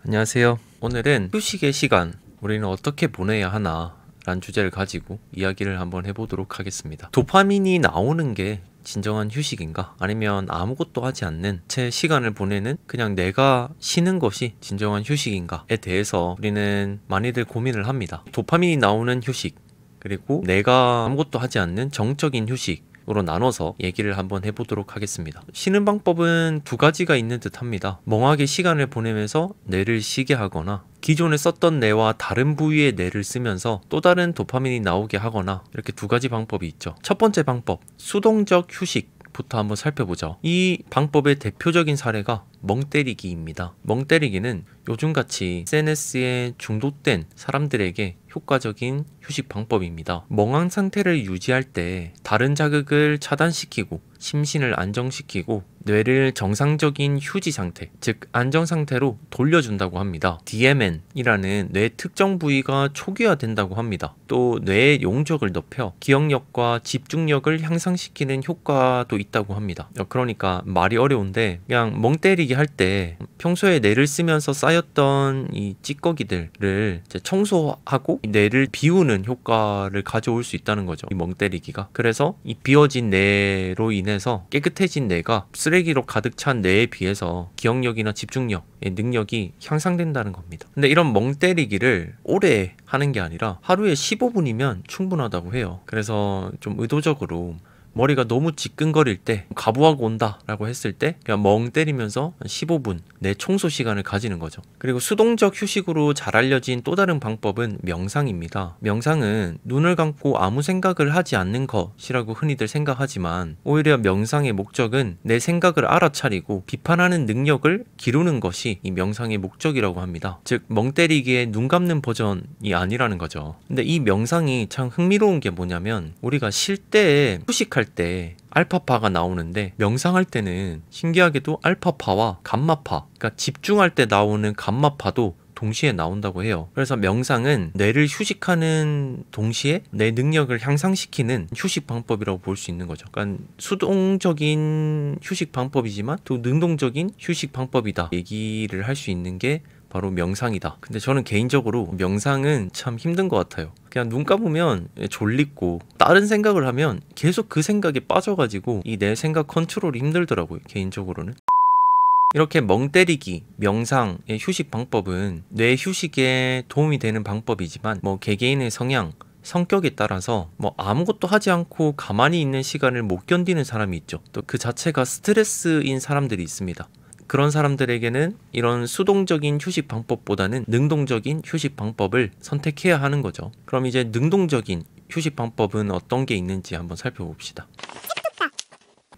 안녕하세요. 오늘은 휴식의 시간, 우리는 어떻게 보내야 하나 라는 주제를 가지고 이야기를 한번 해보도록 하겠습니다. 도파민이 나오는 게 진정한 휴식인가? 아니면 아무것도 하지 않는 채 시간을 보내는 그냥 내가 쉬는 것이 진정한 휴식인가에 대해서 우리는 많이들 고민을 합니다. 도파민이 나오는 휴식, 그리고 내가 아무것도 하지 않는 정적인 휴식 으로 나눠서 얘기를 한번 해보도록 하겠습니다. 쉬는 방법은 두 가지가 있는 듯 합니다. 멍하게 시간을 보내면서 뇌를 쉬게 하거나 기존에 썼던 뇌와 다른 부위의 뇌를 쓰면서 또 다른 도파민이 나오게 하거나, 이렇게 두 가지 방법이 있죠. 첫 번째 방법, 수동적 휴식부터 한번 살펴보죠. 이 방법의 대표적인 사례가 멍때리기입니다. 멍때리기는 요즘같이 SNS에 중독된 사람들에게 효과적인 휴식 방법입니다. 멍한 상태를 유지할 때 다른 자극을 차단시키고 심신을 안정시키고 뇌를 정상적인 휴지 상태, 즉 안정 상태로 돌려준다고 합니다. DMN이라는 뇌 특정 부위가 초기화된다고 합니다. 또 뇌의 용적을 높여 기억력과 집중력을 향상시키는 효과도 있다고 합니다. 그러니까 말이 어려운데, 그냥 멍 때리기 할 때 평소에 뇌를 쓰면서 쌓였던 이 찌꺼기들을 이제 청소하고 뇌를 비우는 효과를 가져올 수 있다는 거죠, 이 멍 때리기가. 그래서 이 비워진 뇌로 인해서 깨끗해진 뇌가 쓰레기로 가득 찬 뇌에 비해서 기억력이나 집중력의 능력이 향상된다는 겁니다. 근데 이런 멍 때리기를 오래 하는 게 아니라 하루에 15분이면 충분하다고 해요. 그래서 좀 의도적으로 머리가 너무 지끈거릴 때, 가부하고 온다 라고 했을 때 그냥 멍 때리면서 15분 내 청소 시간을 가지는 거죠. 그리고 수동적 휴식으로 잘 알려진 또 다른 방법은 명상입니다. 명상은 눈을 감고 아무 생각을 하지 않는 것이라고 흔히들 생각하지만, 오히려 명상의 목적은 내 생각을 알아차리고 비판하는 능력을 기르는 것이 이 명상의 목적이라고 합니다. 즉 멍 때리기의 눈 감는 버전이 아니라는 거죠. 근데 이 명상이 참 흥미로운 게 뭐냐면, 우리가 쉴 때, 휴식할 때 알파파가 나오는데, 명상할 때는 신기하게도 알파파와 감마파, 그러니까 집중할 때 나오는 감마파도 동시에 나온다고 해요. 그래서 명상은 뇌를 휴식하는 동시에 내 능력을 향상시키는 휴식 방법이라고 볼 수 있는 거죠. 그러니까 수동적인 휴식 방법이지만 또 능동적인 휴식 방법이다 얘기를 할 수 있는 게 바로 명상이다. 근데 저는 개인적으로 명상은 참 힘든 것 같아요. 그냥 눈 감으면 졸리고 다른 생각을 하면 계속 그 생각에 빠져가지고 이 내 생각 컨트롤이 힘들더라고요, 개인적으로는. 이렇게 멍 때리기, 명상의 휴식 방법은 뇌 휴식에 도움이 되는 방법이지만, 개개인의 성향, 성격에 따라서 아무것도 하지 않고 가만히 있는 시간을 못 견디는 사람이 있죠. 또 그 자체가 스트레스인 사람들이 있습니다. 그런 사람들에게는 이런 수동적인 휴식 방법보다는 능동적인 휴식 방법을 선택해야 하는 거죠. 그럼 이제 능동적인 휴식 방법은 어떤 게 있는지 한번 살펴봅시다.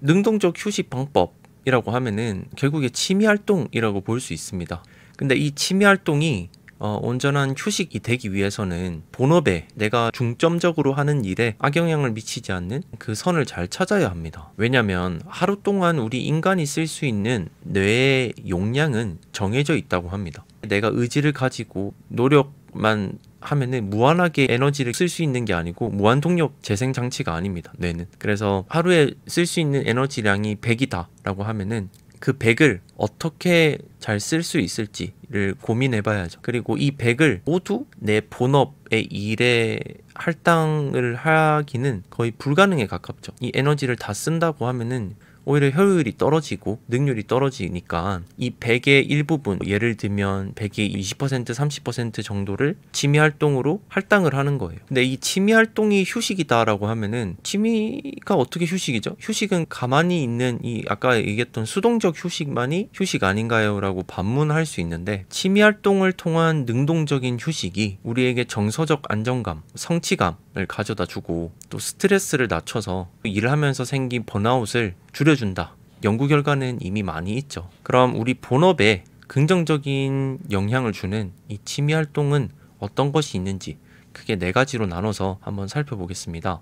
능동적 휴식 방법이라고 하면은 결국에 취미활동이라고 볼 수 있습니다. 근데 이 취미활동이 온전한 휴식이 되기 위해서는 본업에, 내가 중점적으로 하는 일에 악영향을 미치지 않는 그 선을 잘 찾아야 합니다. 왜냐면 하루 동안 우리 인간이 쓸 수 있는 뇌의 용량은 정해져 있다고 합니다. 내가 의지를 가지고 노력만 하면은 무한하게 에너지를 쓸 수 있는 게 아니고 무한동력 재생 장치가 아닙니다, 뇌는. 그래서 하루에 쓸 수 있는 에너지량이 100이다 라고 하면은 그 100을 어떻게 잘 쓸 수 있을지를 고민해 봐야죠. 그리고 이 100을 모두 내 본업의 일에 할당을 하기는 거의 불가능에 가깝죠. 이 에너지를 다 쓴다고 하면은 오히려 효율이 떨어지고 능률이 떨어지니까 이 100의 일부분, 예를 들면 100의 20%, 30% 정도를 취미활동으로 할당을 하는 거예요. 근데 이 취미활동이 휴식이다라고 하면은, 취미가 어떻게 휴식이죠? 휴식은 가만히 있는 이 아까 얘기했던 수동적 휴식만이 휴식 아닌가요? 라고 반문할 수 있는데, 취미활동을 통한 능동적인 휴식이 우리에게 정서적 안정감, 성취감을 가져다 주고 또 스트레스를 낮춰서 일을 하면서 생긴 번아웃을 줄여준다. 연구 결과는 이미 많이 있죠. 그럼 우리 본업에 긍정적인 영향을 주는 이 취미 활동은 어떤 것이 있는지 크게 4가지로 나눠서 한번 살펴보겠습니다.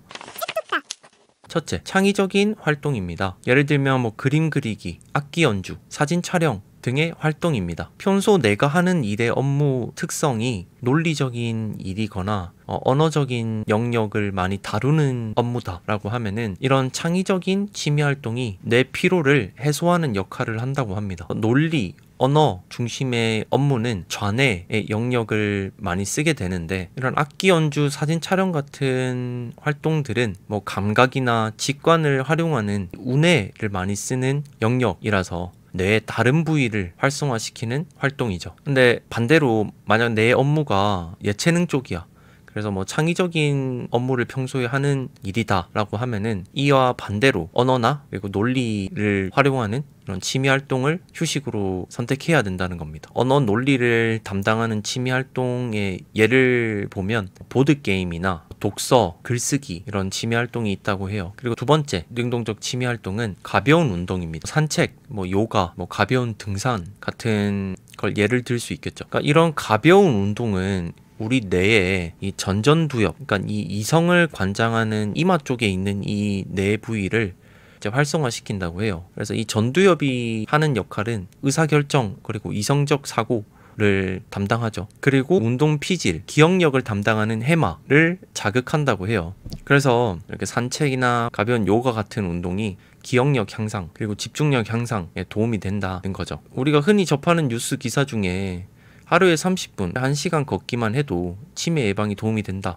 첫째, 창의적인 활동입니다. 예를 들면 그림 그리기, 악기 연주, 사진 촬영 등의 활동입니다. 평소 내가 하는 일의 업무 특성이 논리적인 일이거나 언어적인 영역을 많이 다루는 업무다라고 하면은 이런 창의적인 취미 활동이 내 피로를 해소하는 역할을 한다고 합니다. 논리, 언어 중심의 업무는 좌뇌의 영역을 많이 쓰게 되는데, 이런 악기 연주, 사진 촬영 같은 활동들은 뭐 감각이나 직관을 활용하는 우뇌를 많이 쓰는 영역이라서 뇌의 다른 부위를 활성화시키는 활동이죠. 근데 반대로 만약 내 업무가 예체능 쪽이야, 그래서 뭐 창의적인 업무를 평소에 하는 일이다 라고 하면은 이와 반대로 언어나 그리고 논리를 활용하는 이런 취미 활동을 휴식으로 선택해야 된다는 겁니다. 언어 논리를 담당하는 취미 활동의 예를 보면 보드게임이나 독서, 글쓰기 이런 취미 활동이 있다고 해요. 그리고 두 번째 능동적 취미 활동은 가벼운 운동입니다. 산책, 뭐 요가, 뭐 가벼운 등산 같은 걸 예를 들 수 있겠죠. 그러니까 이런 가벼운 운동은 우리 뇌의 이 전전두엽, 그러니까 이 이성을 관장하는 이마 쪽에 있는 이 뇌 부위를 이제 활성화시킨다고 해요. 그래서 이 전두엽이 하는 역할은 의사결정 그리고 이성적 사고를 담당하죠. 그리고 운동 피질, 기억력을 담당하는 해마를 자극한다고 해요. 그래서 이렇게 산책이나 가벼운 요가 같은 운동이 기억력 향상 그리고 집중력 향상에 도움이 된다는 거죠. 우리가 흔히 접하는 뉴스 기사 중에 하루에 30분, 1시간 걷기만 해도 치매 예방이 도움이 된다는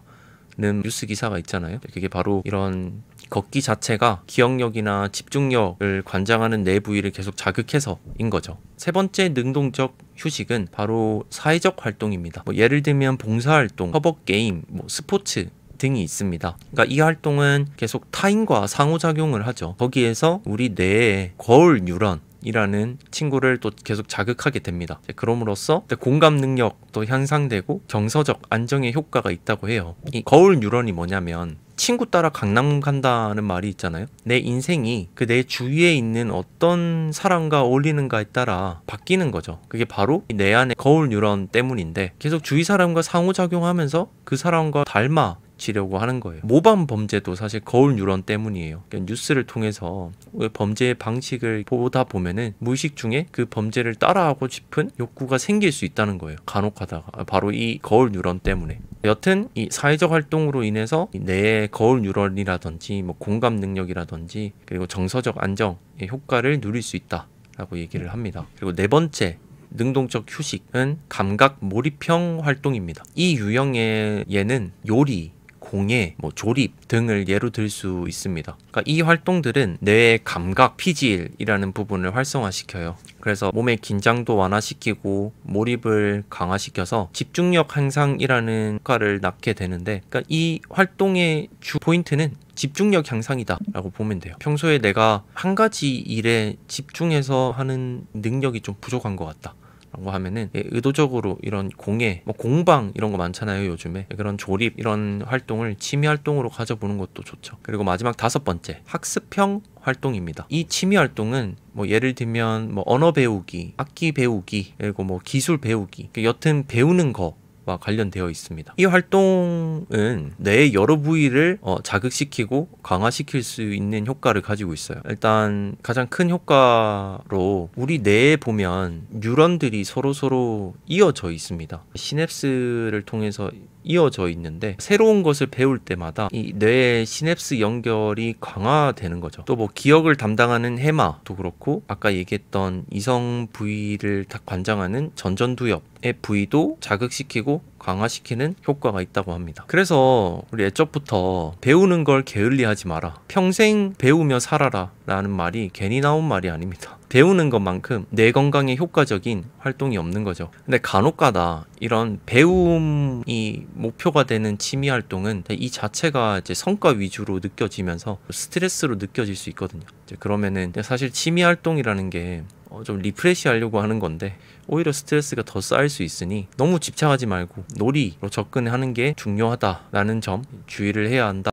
뉴스 기사가 있잖아요. 그게 바로 이런 걷기 자체가 기억력이나 집중력을 관장하는 뇌 부위를 계속 자극해서인 거죠. 세 번째 능동적 휴식은 바로 사회적 활동입니다. 뭐 예를 들면 봉사활동, 협업게임, 뭐 스포츠 등이 있습니다. 그러니까 이 활동은 계속 타인과 상호작용을 하죠. 거기에서 우리 뇌의 거울 뉴런 이라는 친구를 또 계속 자극하게 됩니다. 그럼으로써 공감 능력도 향상되고 정서적 안정의 효과가 있다고 해요. 이 거울 뉴런이 뭐냐면 친구 따라 강남 간다는 말이 있잖아요. 내 인생이 그 내 주위에 있는 어떤 사람과 어울리는가에 따라 바뀌는 거죠. 그게 바로 내 안의 거울 뉴런 때문인데 계속 주위 사람과 상호작용하면서 그 사람과 닮아 지려고 하는 거예요. 모범 범죄도 사실 거울 뉴런 때문이에요. 그러니까 뉴스를 통해서 범죄의 방식을 보다 보면은 무의식 중에 그 범죄를 따라하고 싶은 욕구가 생길 수 있다는 거예요. 간혹 하다가 바로 이 거울 뉴런 때문에. 여튼 이 사회적 활동으로 인해서 뇌의 거울 뉴런이라든지 뭐 공감 능력이라든지 그리고 정서적 안정의 효과를 누릴 수 있다라고 얘기를 합니다. 그리고 네 번째 능동적 휴식은 감각 몰입형 활동입니다. 이 유형의 예는 요리, 공예, 뭐 조립 등을 예로 들 수 있습니다. 그러니까 이 활동들은 뇌의 감각, 피질이라는 부분을 활성화시켜요. 그래서 몸의 긴장도 완화시키고 몰입을 강화시켜서 집중력 향상이라는 효과를 낳게 되는데, 그러니까 이 활동의 주 포인트는 집중력 향상이다 라고 보면 돼요. 평소에 내가 한 가지 일에 집중해서 하는 능력이 좀 부족한 것 같다 라고 하면은 의도적으로 이런 공예, 뭐 공방 이런 거 많잖아요 요즘에. 그런 조립 이런 활동을 취미 활동으로 가져보는 것도 좋죠. 그리고 마지막 다섯 번째, 학습형 활동입니다. 이 취미 활동은 뭐 예를 들면 뭐 언어 배우기, 악기 배우기, 그리고 뭐 기술 배우기, 여튼 배우는 거와 관련되어 있습니다. 이 활동은 뇌의 여러 부위를 자극시키고 강화시킬 수 있는 효과를 가지고 있어요. 일단 가장 큰 효과로 우리 뇌에 보면 뉴런들이 서로 이어져 있습니다. 시냅스를 통해서 이어져 있는데 새로운 것을 배울 때마다 이 뇌의 시냅스 연결이 강화되는 거죠. 또 뭐 기억을 담당하는 해마도 그렇고 아까 얘기했던 이성 부위를 다 관장하는 전전두엽의 부위도 자극시키고 강화시키는 효과가 있다고 합니다. 그래서 우리 애초부터 배우는 걸 게을리하지 마라, 평생 배우며 살아라 라는 말이 괜히 나온 말이 아닙니다. 배우는 것만큼 뇌 건강에 효과적인 활동이 없는 거죠. 근데 간혹가다 이런 배움이 목표가 되는 취미 활동은 이 자체가 이제 성과 위주로 느껴지면서 스트레스로 느껴질 수 있거든요. 이제 그러면은 사실 취미 활동이라는 게 좀 리프레시 하려고 하는 건데 오히려 스트레스가 더 쌓일 수 있으니 너무 집착하지 말고 놀이로 접근하는 게 중요하다라는 점 주의를 해야 한다.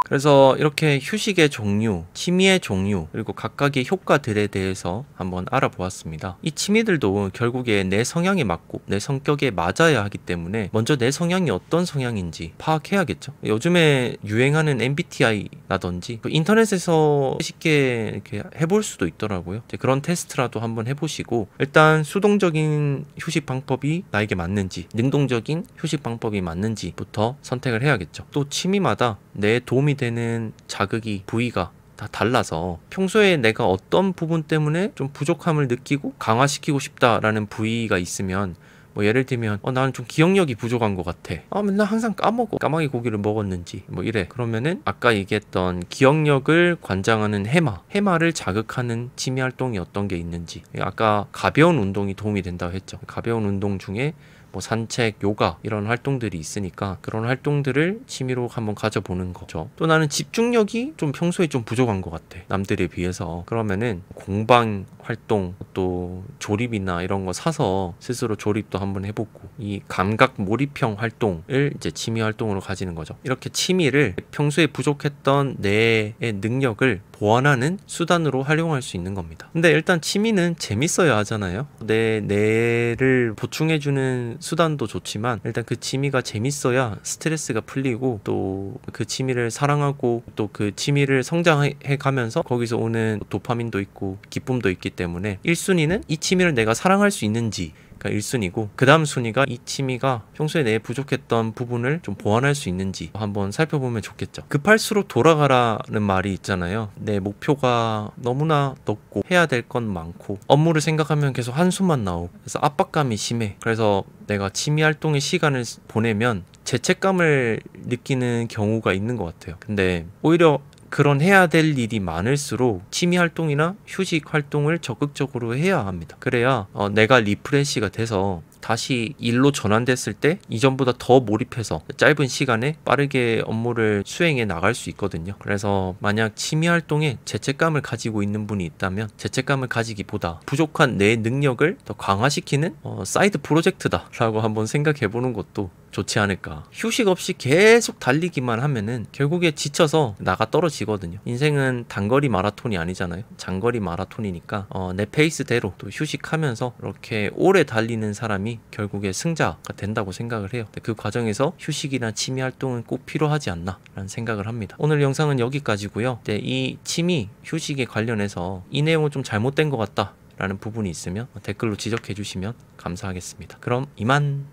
그래서 이렇게 휴식의 종류, 취미의 종류, 그리고 각각의 효과들에 대해서 한번 알아보았습니다. 이 취미들도 결국에 내 성향에 맞고 내 성격에 맞아야 하기 때문에 먼저 내 성향이 어떤 성향인지 파악해야겠죠. 요즘에 유행하는 MBTI라든지 인터넷에서 쉽게 이렇게 해볼 수도 있더라고요. 그런 테스트라도 한번 해보시고 일단 수동적인 휴식 방법이 나에게 맞는지, 능동적인 휴식 방법이 맞는지부터 선택을 해야겠죠. 또 취미마다 내 도움이 되는 자극이 부위가 다 달라서 평소에 내가 어떤 부분 때문에 좀 부족함을 느끼고 강화시키고 싶다라는 부위가 있으면 뭐 예를 들면 나는 좀 기억력이 부족한 것 같아. 맨날 항상 까먹어. 까마귀 고기를 먹었는지 뭐 이래. 그러면은 아까 얘기했던 기억력을 관장하는 해마를 자극하는 취미 활동이 어떤 게 있는지. 아까 가벼운 운동이 도움이 된다고 했죠. 가벼운 운동 중에 뭐 산책, 요가 이런 활동들이 있으니까 그런 활동들을 취미로 한번 가져보는 거죠. 또 나는 집중력이 좀 평소에 좀 부족한 것 같아. 남들에 비해서. 그러면은 공방 활동, 또 조립이나 이런 거 사서 스스로 조립도 한번 해보고 이 감각 몰입형 활동을 이제 취미 활동으로 가지는 거죠. 이렇게 취미를 평소에 부족했던 내 능력을 보완하는 수단으로 활용할 수 있는 겁니다. 근데 일단 취미는 재밌어야 하잖아요. 내 뇌를 보충해주는 수단도 좋지만 일단 그 취미가 재밌어야 스트레스가 풀리고 또 그 취미를 사랑하고 또 그 취미를 성장해 가면서 거기서 오는 도파민도 있고 기쁨도 있기 때문에 1순위는 이 취미를 내가 사랑할 수 있는지 1순위고 그 다음 순위가 이 취미가 평소에 내 부족했던 부분을 좀 보완할 수 있는지 한번 살펴보면 좋겠죠. 급할수록 돌아가라는 말이 있잖아요. 내 목표가 너무나 높고 해야 될 건 많고 업무를 생각하면 계속 한숨만 나오고 그래서 압박감이 심해. 그래서 내가 취미 활동의 시간을 보내면 죄책감을 느끼는 경우가 있는 것 같아요. 근데 오히려 그런 해야 될 일이 많을수록 취미 활동이나 휴식 활동을 적극적으로 해야 합니다. 그래야 내가 리프레시가 돼서 다시 일로 전환됐을 때 이전보다 더 몰입해서 짧은 시간에 빠르게 업무를 수행해 나갈 수 있거든요. 그래서 만약 취미 활동에 죄책감을 가지고 있는 분이 있다면 죄책감을 가지기보다 부족한 내 능력을 더 강화시키는 사이드 프로젝트다 라고 한번 생각해 보는 것도 좋지 않을까. 휴식 없이 계속 달리기만 하면은 결국에 지쳐서 나가 떨어지거든요. 인생은 단거리 마라톤이 아니잖아요. 장거리 마라톤이니까 내 페이스대로 또 휴식하면서 이렇게 오래 달리는 사람이 결국에 승자가 된다고 생각을 해요. 그 과정에서 휴식이나 취미 활동은 꼭 필요하지 않나 라는 생각을 합니다. 오늘 영상은 여기까지고요. 이 취미 휴식에 관련해서 이 내용은 좀 잘못된 것 같다 라는 부분이 있으면 댓글로 지적해 주시면 감사하겠습니다. 그럼 이만.